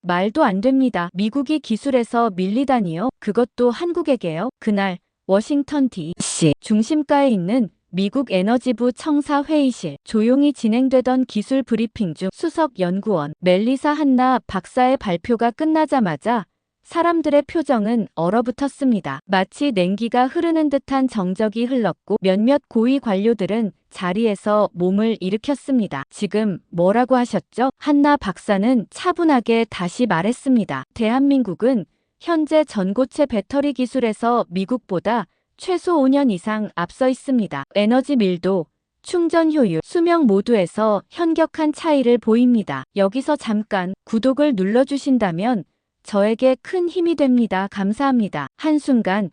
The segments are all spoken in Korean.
말도 안 됩니다. 미국이 기술에서 밀리다니요? 그것도 한국에게요? 그날 워싱턴 D.C. 중심가에 있는 미국 에너지부 청사 회의실, 조용히 진행되던 기술 브리핑 중 수석 연구원 멜리사 한나 박사의 발표가 끝나자마자 사람들의 표정은 얼어붙었습니다. 마치 냉기가 흐르는 듯한 정적이 흘렀고 몇몇 고위 관료들은 자리에서 몸을 일으켰습니다. 지금 뭐라고 하셨죠? 한나 박사는 차분하게 다시 말했습니다. 대한민국은 현재 전고체 배터리 기술에서 미국보다 최소 5년 이상 앞서 있습니다. 에너지 밀도, 충전 효율, 수명 모두에서 현격한 차이를 보입니다. 여기서 잠깐 구독을 눌러주신다면 저에게 큰 힘이 됩니다. 감사합니다. 한순간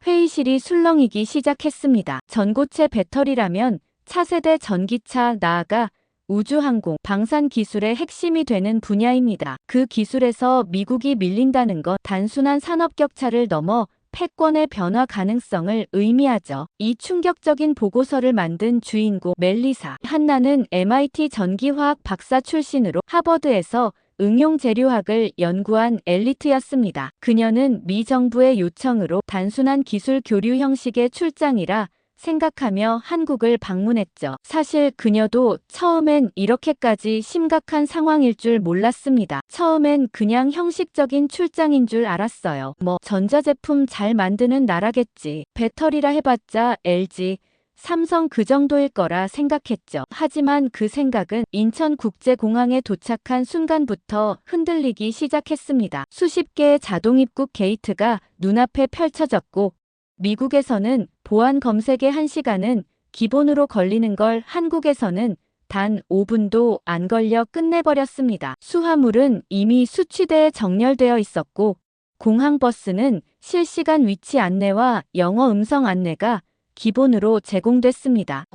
회의실이 술렁이기 시작했습니다. 전고체 배터리라면 차세대 전기차, 나아가 우주항공, 방산 기술의 핵심이 되는 분야입니다. 그 기술에서 미국이 밀린다는 건 단순한 산업 격차를 넘어 패권의 변화 가능성을 의미하죠. 이 충격적인 보고서를 만든 주인공 멜리사 한나는 MIT 전기화학 박사 출신으로 하버드에서 응용재료학을 연구한 엘리트였습니다. 그녀는 미 정부의 요청으로 단순한 기술 교류 형식의 출장이라 생각하며 한국을 방문했죠. 사실 그녀도 처음엔 이렇게까지 심각한 상황일 줄 몰랐습니다. 처음엔 그냥 형식적인 출장인 줄 알았어요. 전자제품 잘 만드는 나라겠지. 배터리라 해봤자 LG, 삼성 그 정도일 거라 생각했죠. 하지만 그 생각은 인천국제공항에 도착한 순간부터 흔들리기 시작했습니다. 수십 개의 자동 입국 게이트가 눈앞에 펼쳐졌고 미국에서는 보안 검색의 1시간은 기본으로 걸리는 걸 한국에서는 단 5분도 안 걸려 끝내버렸습니다. 수화물은 이미 수취대에 정렬되어 있었고 공항버스는 실시간 위치 안내와 영어 음성 안내가 기본으로 제공됐습니다.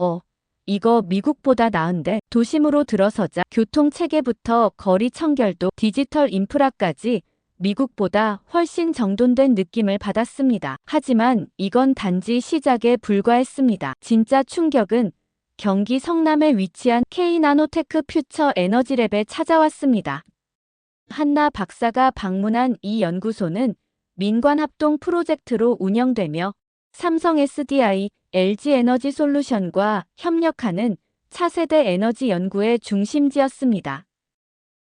이거 미국보다 나은데? 도심으로 들어서자 교통체계부터 거리 청결도 디지털 인프라까지 미국보다 훨씬 정돈된 느낌을 받았습니다. 하지만 이건 단지 시작에 불과했습니다. 진짜 충격은 경기 성남에 위치한 K나노테크 퓨처 에너지랩에 찾아왔습니다. 한나 박사가 방문한 이 연구소는 민관 합동 프로젝트로 운영되며 삼성 SDI, LG 에너지 솔루션과 협력하는 차세대 에너지 연구의 중심지였습니다.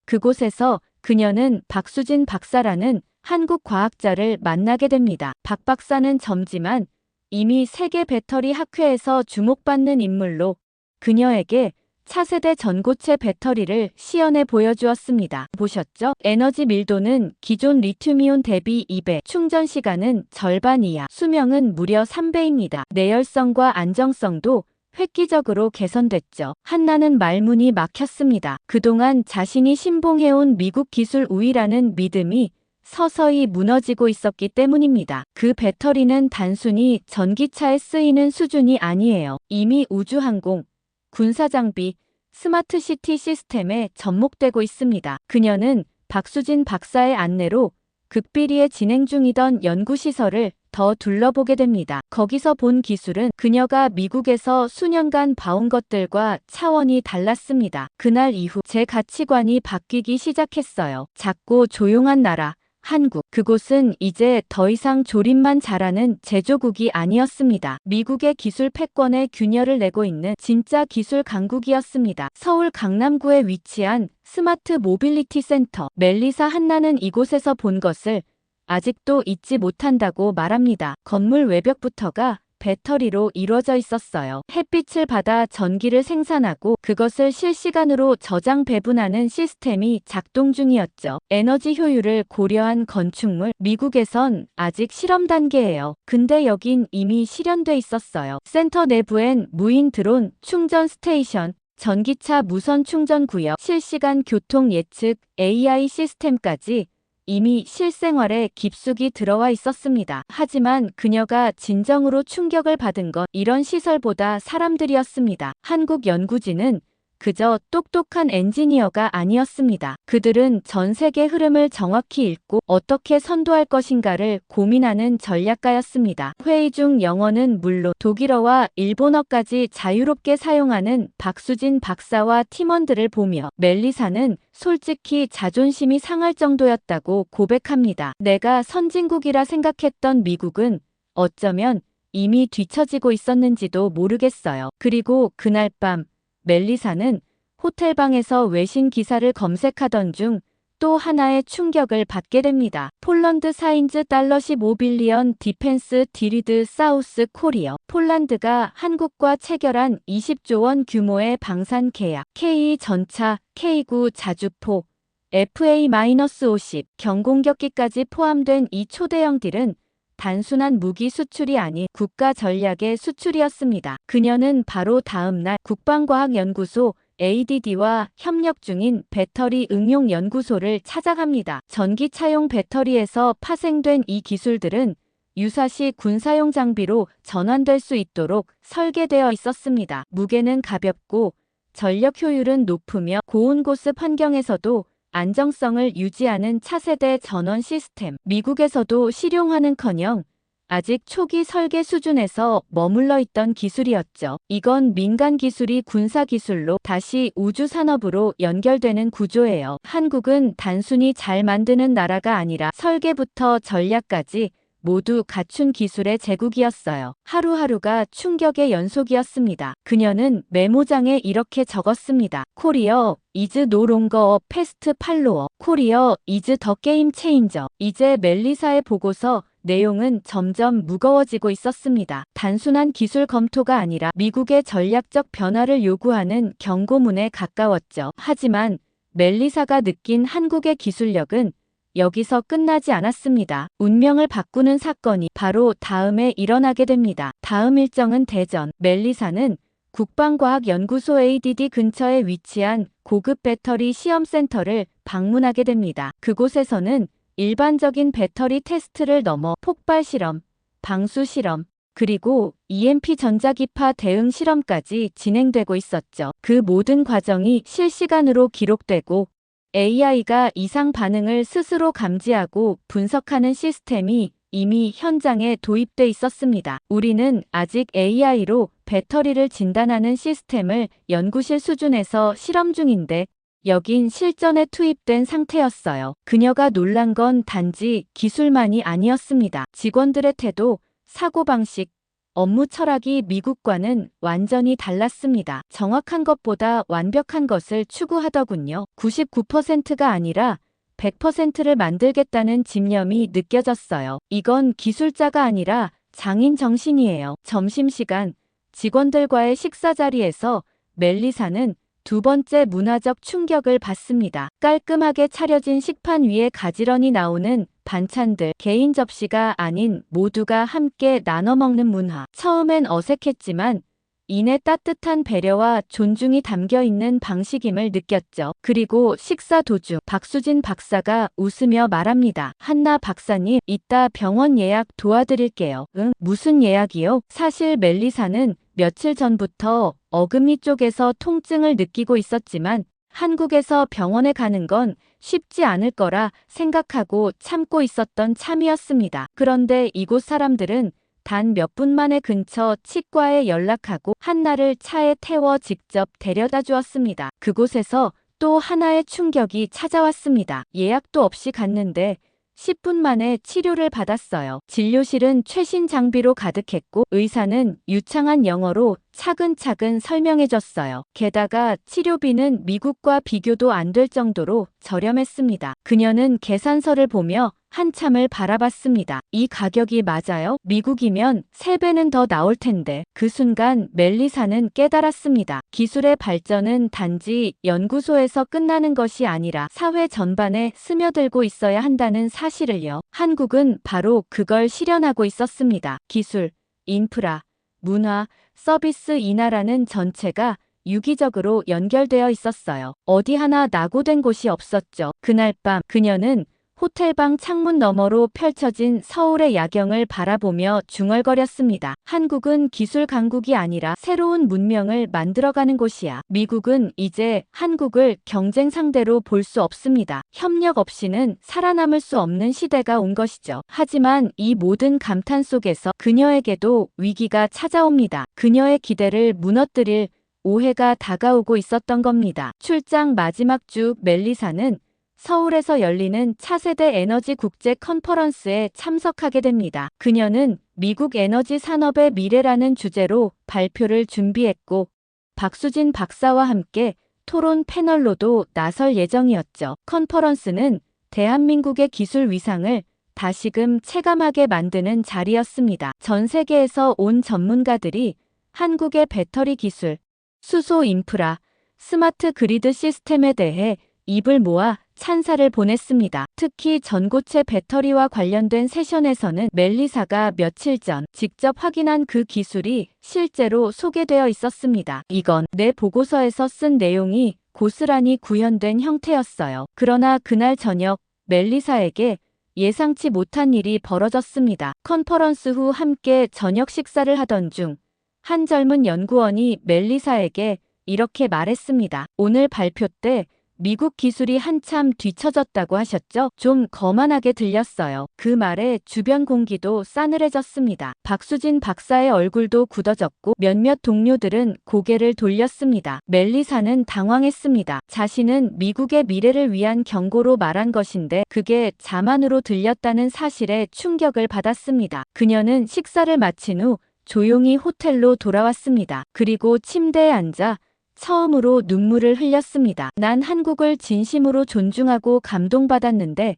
그곳에서 그녀는 박수진 박사라는 한국 과학자를 만나게 됩니다. 박 박사는 젊지만 이미 세계 배터리 학회에서 주목받는 인물로 그녀에게 차세대 전고체 배터리를 시연해 보여주었습니다. 보셨죠? 에너지 밀도는 기존 리튬이온 대비 2배, 충전 시간은 절반 이하, 수명은 무려 3배입니다. 내열성과 안정성도 획기적으로 개선됐죠. 한나는 말문이 막혔습니다. 그동안 자신이 신봉해온 미국 기술 우위라는 믿음이 서서히 무너지고 있었기 때문입니다. 그 배터리는 단순히 전기차에 쓰이는 수준이 아니에요. 이미 우주항공, 군사장비, 스마트시티 시스템에 접목되고 있습니다. 그녀는 박수진 박사의 안내로 극비리에 진행 중이던 연구시설을 더 둘러보게 됩니다. 거기서 본 기술은 그녀가 미국에서 수년간 봐온 것들과 차원이 달랐습니다. 그날 이후 제 가치관이 바뀌기 시작했어요. 작고 조용한 나라, 한국. 그곳은 이제 더 이상 조립만 잘하는 제조국이 아니었습니다. 미국의 기술 패권에 균열을 내고 있는 진짜 기술 강국이었습니다. 서울 강남구에 위치한 스마트 모빌리티 센터. 멜리사 한나는 이곳에서 본 것을 아직도 잊지 못한다고 말합니다. 건물 외벽부터가 배터리로 이루어져 있었어요. 햇빛을 받아 전기를 생산하고 그것을 실시간으로 저장 배분하는 시스템이 작동 중이었죠. 에너지 효율을 고려한 건축물, 미국에선 아직 실험 단계예요. 근데 여긴 이미 실현돼 있었어요. 센터 내부엔 무인 드론, 충전 스테이션, 전기차 무선 충전 구역, 실시간 교통 예측, AI 시스템까지 이미 실생활에 깊숙이 들어와 있었습니다. 하지만 그녀가 진정으로 충격을 받은 건 이런 시설보다 사람들이었습니다. 한국 연구진은 그저 똑똑한 엔지니어가 아니었습니다. 그들은 전 세계 흐름을 정확히 읽고 어떻게 선도할 것인가를 고민하는 전략가였습니다. 회의 중 영어는 물론 독일어와 일본어까지 자유롭게 사용하는 박수진 박사와 팀원들을 보며 멜리사는 솔직히 자존심이 상할 정도였다고 고백합니다. 내가 선진국이라 생각했던 미국은 어쩌면 이미 뒤처지고 있었는지도 모르겠어요. 그리고 그날 밤 멜리사는 호텔방에서 외신 기사를 검색하던 중 또 하나의 충격을 받게 됩니다. 폴란드 사인즈 달러 15빌리언 디펜스 딜리드 사우스 코리어. 폴란드가 한국과 체결한 20조 원 규모의 방산 계약, K 전차, K9 자주포, FA-50 경공격기까지 포함된 이 초대형 딜은 단순한 무기 수출이 아닌 국가 전략의 수출이었습니다. 그녀는 바로 다음 날 국방과학연구소 ADD와 협력 중인 배터리 응용 연구소를 찾아갑니다. 전기차용 배터리에서 파생된 이 기술들은 유사시 군사용 장비로 전환될 수 있도록 설계되어 있었습니다. 무게는 가볍고 전력 효율은 높으며 고온고습 환경에서도 안정성을 유지하는 차세대 전원 시스템. 미국에서도 실용화는커녕 아직 초기 설계 수준에서 머물러 있던 기술이었죠. 이건 민간 기술이 군사 기술로 다시 우주 산업으로 연결되는 구조예요. 한국은 단순히 잘 만드는 나라가 아니라 설계부터 전략까지 모두 갖춘 기술의 제국이었어요. 하루하루가 충격의 연속이었습니다. 그녀는 메모장에 이렇게 적었습니다. 코리어 is no longer a fast follower. 코리어 is the game changer. 이제 멜리사의 보고서 내용은 점점 무거워지고 있었습니다. 단순한 기술 검토가 아니라 미국의 전략적 변화를 요구하는 경고문에 가까웠죠. 하지만 멜리사가 느낀 한국의 기술력은 여기서 끝나지 않았습니다. 운명을 바꾸는 사건이 바로 다음에 일어나게 됩니다. 다음 일정은 대전. 멜리사는 국방과학연구소 ADD 근처에 위치한 고급 배터리 시험센터를 방문하게 됩니다. 그곳에서는 일반적인 배터리 테스트를 넘어 폭발 실험, 방수 실험, 그리고 EMP 전자기파 대응 실험까지 진행되고 있었죠. 그 모든 과정이 실시간으로 기록되고 AI가 이상 반응을 스스로 감지하고 분석하는 시스템이 이미 현장에 도입돼 있었습니다. 우리는 아직 AI로 배터리를 진단하는 시스템을 연구실 수준에서 실험 중인데 여긴 실전에 투입된 상태였어요. 그녀가 놀란 건 단지 기술만이 아니었습니다. 직원들의 태도, 사고방식, 업무 철학이 미국과는 완전히 달랐습니다. 정확한 것보다 완벽한 것을 추구하더군요. 99%가 아니라 100%를 만들겠다는 집념이 느껴졌어요. 이건 기술자가 아니라 장인 정신이에요. 점심시간 직원들과의 식사 자리에서 멜리사는 두 번째 문화적 충격을 받습니다. 깔끔하게 차려진 식판 위에 가지런히 나오는 반찬들, 개인 접시가 아닌 모두가 함께 나눠 먹는 문화. 처음엔 어색했지만 이내 따뜻한 배려와 존중이 담겨 있는 방식임을 느꼈죠. 그리고 식사 도중 박수진 박사가 웃으며 말합니다. 한나 박사님, 이따 병원 예약 도와드릴게요. 응? 무슨 예약이요? 사실 멜리사는 며칠 전부터 어금니 쪽에서 통증을 느끼고 있었지만 한국에서 병원에 가는 건 쉽지 않을 거라 생각하고 참고 있었던 참이었습니다. 그런데 이곳 사람들은 단 몇 분 만에 근처 치과에 연락하고 한나를 차에 태워 직접 데려다 주었습니다. 그곳에서 또 하나의 충격이 찾아왔습니다. 예약도 없이 갔는데 10분 만에 치료를 받았어요. 진료실은 최신 장비로 가득했고 의사는 유창한 영어로 차근차근 설명해줬어요. 게다가 치료비는 미국과 비교도 안 될 정도로 저렴했습니다. 그녀는 계산서를 보며 한참을 바라봤습니다. 이 가격이 맞아요? 미국이면 3배는 더 나올 텐데. 그 순간 멜리사는 깨달았습니다. 기술의 발전은 단지 연구소에서 끝나는 것이 아니라 사회 전반에 스며들고 있어야 한다는 사실을요. 한국은 바로 그걸 실현하고 있었습니다. 기술, 인프라, 문화, 서비스 이 나라는 전체가 유기적으로 연결되어 있었어요. 어디 하나 낙오된 곳이 없었죠. 그날 밤 그녀는 호텔방 창문 너머로 펼쳐진 서울의 야경을 바라보며 중얼거렸습니다. 한국은 기술 강국이 아니라 새로운 문명을 만들어가는 곳이야. 미국은 이제 한국을 경쟁 상대로 볼 수 없습니다. 협력 없이는 살아남을 수 없는 시대가 온 것이죠. 하지만 이 모든 감탄 속에서 그녀에게도 위기가 찾아옵니다. 그녀의 기대를 무너뜨릴 오해가 다가오고 있었던 겁니다. 출장 마지막 주 멜리사는 서울에서 열리는 차세대 에너지 국제 컨퍼런스에 참석하게 됩니다. 그녀는 미국 에너지 산업의 미래라는 주제로 발표를 준비했고 박수진 박사와 함께 토론 패널로도 나설 예정이었죠. 컨퍼런스는 대한민국의 기술 위상을 다시금 체감하게 만드는 자리였습니다. 전 세계에서 온 전문가들이 한국의 배터리 기술, 수소 인프라, 스마트 그리드 시스템에 대해 입을 모아 찬사를 보냈습니다. 특히 전고체 배터리와 관련된 세션에서는 멜리사가 며칠 전 직접 확인한 그 기술이 실제로 소개되어 있었습니다. 이건 내 보고서에서 쓴 내용이 고스란히 구현된 형태였어요. 그러나 그날 저녁 멜리사에게 예상치 못한 일이 벌어졌습니다. 컨퍼런스 후 함께 저녁 식사를 하던 중 한 젊은 연구원이 멜리사에게 이렇게 말했습니다. 오늘 발표 때 미국 기술이 한참 뒤처졌다고 하셨죠? 좀 거만하게 들렸어요. 그 말에 주변 공기도 싸늘해졌습니다. 박수진 박사의 얼굴도 굳어졌고 몇몇 동료들은 고개를 돌렸습니다. 멜리사는 당황했습니다. 자신은 미국의 미래를 위한 경고로 말한 것인데 그게 자만으로 들렸다는 사실에 충격을 받았습니다. 그녀는 식사를 마친 후 조용히 호텔로 돌아왔습니다. 그리고 침대에 앉아 처음으로 눈물을 흘렸습니다. 난 한국을 진심으로 존중하고 감동받았는데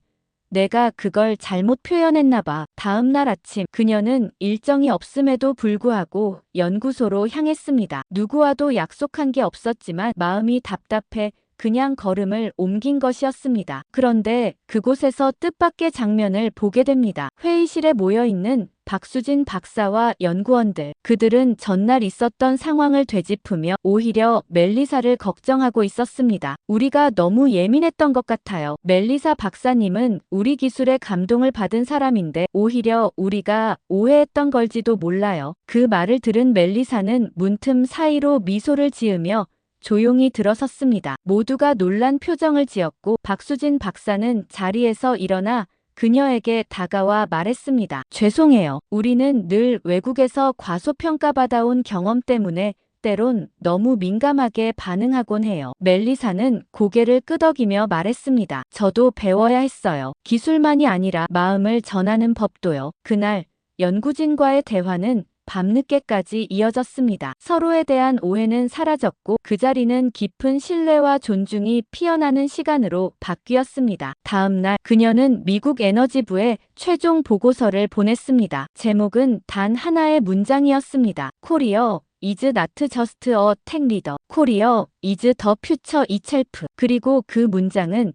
내가 그걸 잘못 표현했나 봐. 다음 날 아침 그녀는 일정이 없음에도 불구하고 연구소로 향했습니다. 누구와도 약속한 게 없었지만 마음이 답답해 그냥 걸음을 옮긴 것이었습니다. 그런데 그곳에서 뜻밖의 장면을 보게 됩니다. 회의실에 모여있는 박수진 박사와 연구원들. 그들은 전날 있었던 상황을 되짚으며 오히려 멜리사를 걱정하고 있었습니다. 우리가 너무 예민했던 것 같아요. 멜리사 박사님은 우리 기술에 감동을 받은 사람인데 오히려 우리가 오해했던 걸지도 몰라요. 그 말을 들은 멜리사는 문틈 사이로 미소를 지으며 조용히 들어섰습니다. 모두가 놀란 표정을 지었고 박수진 박사는 자리에서 일어나 그녀에게 다가와 말했습니다. 죄송해요. 우리는 늘 외국에서 과소평가받아온 경험 때문에 때론 너무 민감하게 반응하곤 해요. 멜리사는 고개를 끄덕이며 말했습니다. 저도 배워야 했어요. 기술만이 아니라 마음을 전하는 법도요. 그날 연구진과의 대화는 밤늦게까지 이어졌습니다. 서로에 대한 오해는 사라졌고 그 자리는 깊은 신뢰와 존중이 피어나는 시간으로 바뀌었습니다. 다음 날 그녀는 미국 에너지부에 최종 보고서를 보냈습니다. 제목은 단 하나의 문장이었습니다. 코리어 is not just a tech leader. 코리어 is the future itself. 그리고 그 문장은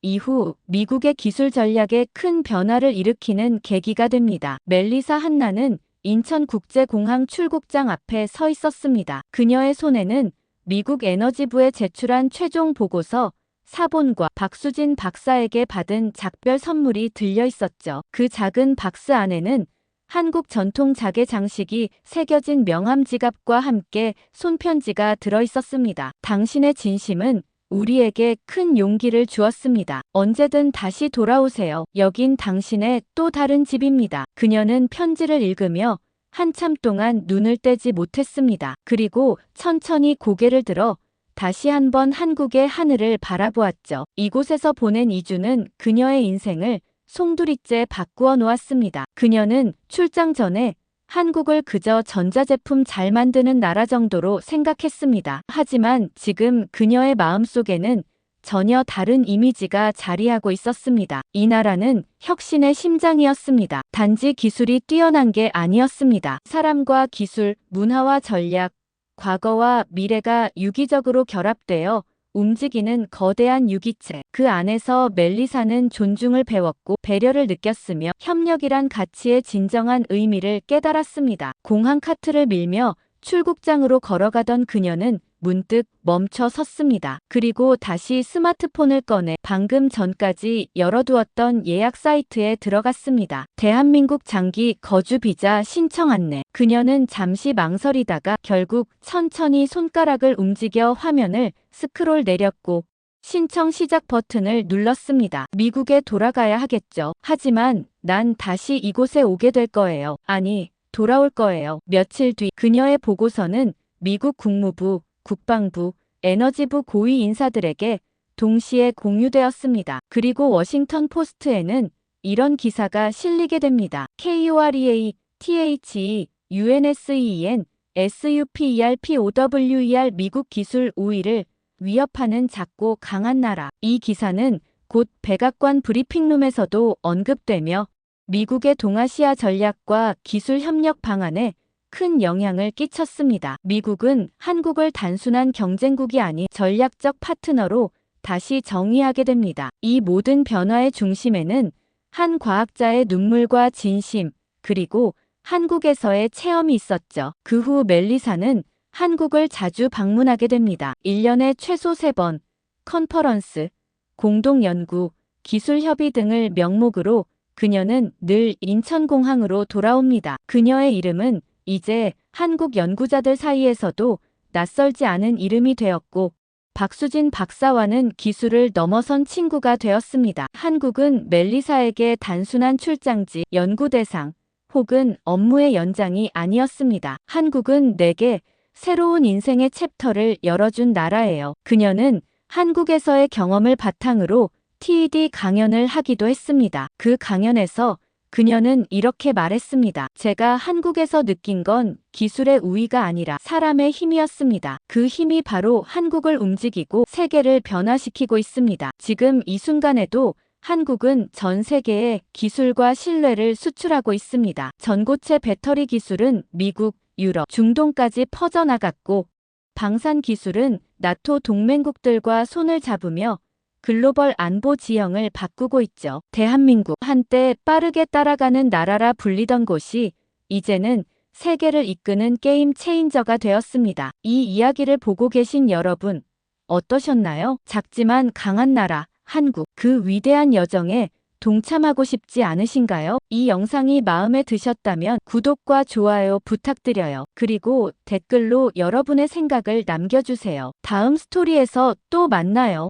이후 미국의 기술 전략에 큰 변화를 일으키는 계기가 됩니다. 멜리사 한나는 인천국제공항 출국장 앞에 서 있었습니다. 그녀의 손에는 미국 에너지부에 제출한 최종 보고서 사본과 박수진 박사에게 받은 작별 선물이 들려 있었죠. 그 작은 박스 안에는 한국 전통 자개 장식이 새겨진 명함 지갑과 함께 손편지가 들어 있었습니다. 당신의 진심은 우리에게 큰 용기를 주었습니다. 언제든 다시 돌아오세요. 여긴 당신의 또 다른 집입니다. 그녀는 편지를 읽으며 한참 동안 눈을 떼지 못했습니다. 그리고 천천히 고개를 들어 다시 한번 한국의 하늘을 바라보았죠. 이곳에서 보낸 2주는 그녀의 인생을 송두리째 바꾸어 놓았습니다. 그녀는 출장 전에 한국을 그저 전자제품 잘 만드는 나라 정도로 생각했습니다. 하지만 지금 그녀의 마음속에는 전혀 다른 이미지가 자리하고 있었습니다. 이 나라는 혁신의 심장이었습니다. 단지 기술이 뛰어난 게 아니었습니다. 사람과 기술, 문화와 전략, 과거와 미래가 유기적으로 결합되어 움직이는 거대한 유기체. 그 안에서 멜리사는 존중을 배웠고 배려를 느꼈으며 협력이란 가치의 진정한 의미를 깨달았습니다. 공항 카트를 밀며 출국장으로 걸어가던 그녀는 문득 멈춰 섰습니다. 그리고 다시 스마트폰을 꺼내 방금 전까지 열어두었던 예약 사이트에 들어갔습니다. 대한민국 장기 거주 비자 신청 안내. 그녀는 잠시 망설이다가 결국 천천히 손가락을 움직여 화면을 스크롤 내렸고 신청 시작 버튼을 눌렀습니다. 미국에 돌아가야 하겠죠. 하지만 난 다시 이곳에 오게 될 거예요. 아니, 돌아올 거예요. 며칠 뒤 그녀의 보고서는 미국 국무부, 국방부, 에너지부 고위 인사들에게 동시에 공유되었습니다. 그리고 워싱턴 포스트에는 이런 기사가 실리게 됩니다. KOREA, THE, UNSEN, SUPERPOWER 미국 기술 우위를 위협하는 작고 강한 나라. 이 기사는 곧 백악관 브리핑룸에서도 언급되며 미국의 동아시아 전략과 기술 협력 방안에 큰 영향을 끼쳤습니다. 미국은 한국을 단순한 경쟁국이 아닌 전략적 파트너로 다시 정의하게 됩니다. 이 모든 변화의 중심에는 한 과학자의 눈물과 진심, 그리고 한국에서의 체험이 있었죠. 그 후 멜리사는 한국을 자주 방문하게 됩니다. 1년에 최소 3번, 컨퍼런스, 공동연구, 기술협의 등을 명목으로 그녀는 늘 인천공항으로 돌아옵니다. 그녀의 이름은 이제 한국 연구자들 사이에서도 낯설지 않은 이름이 되었고 박수진 박사와는 기술을 넘어선 친구가 되었습니다. 한국은 멜리사에게 단순한 출장지, 연구 대상 혹은 업무의 연장이 아니었습니다. 한국은 내게 새로운 인생의 챕터를 열어준 나라예요. 그녀는 한국에서의 경험을 바탕으로 TED 강연을 하기도 했습니다. 그 강연에서 그녀는 이렇게 말했습니다. 제가 한국에서 느낀 건 기술의 우위가 아니라 사람의 힘이었습니다. 그 힘이 바로 한국을 움직이고 세계를 변화시키고 있습니다. 지금 이 순간에도 한국은 전 세계에 기술과 신뢰를 수출하고 있습니다. 전고체 배터리 기술은 미국, 유럽, 중동까지 퍼져나갔고 방산 기술은 나토 동맹국들과 손을 잡으며 글로벌 안보 지형을 바꾸고 있죠. 대한민국, 한때 빠르게 따라가는 나라라 불리던 곳이 이제는 세계를 이끄는 게임 체인저가 되었습니다. 이 이야기를 보고 계신 여러분, 어떠셨나요? 작지만 강한 나라, 한국, 그 위대한 여정에 동참하고 싶지 않으신가요? 이 영상이 마음에 드셨다면 구독과 좋아요 부탁드려요. 그리고 댓글로 여러분의 생각을 남겨주세요. 다음 스토리에서 또 만나요.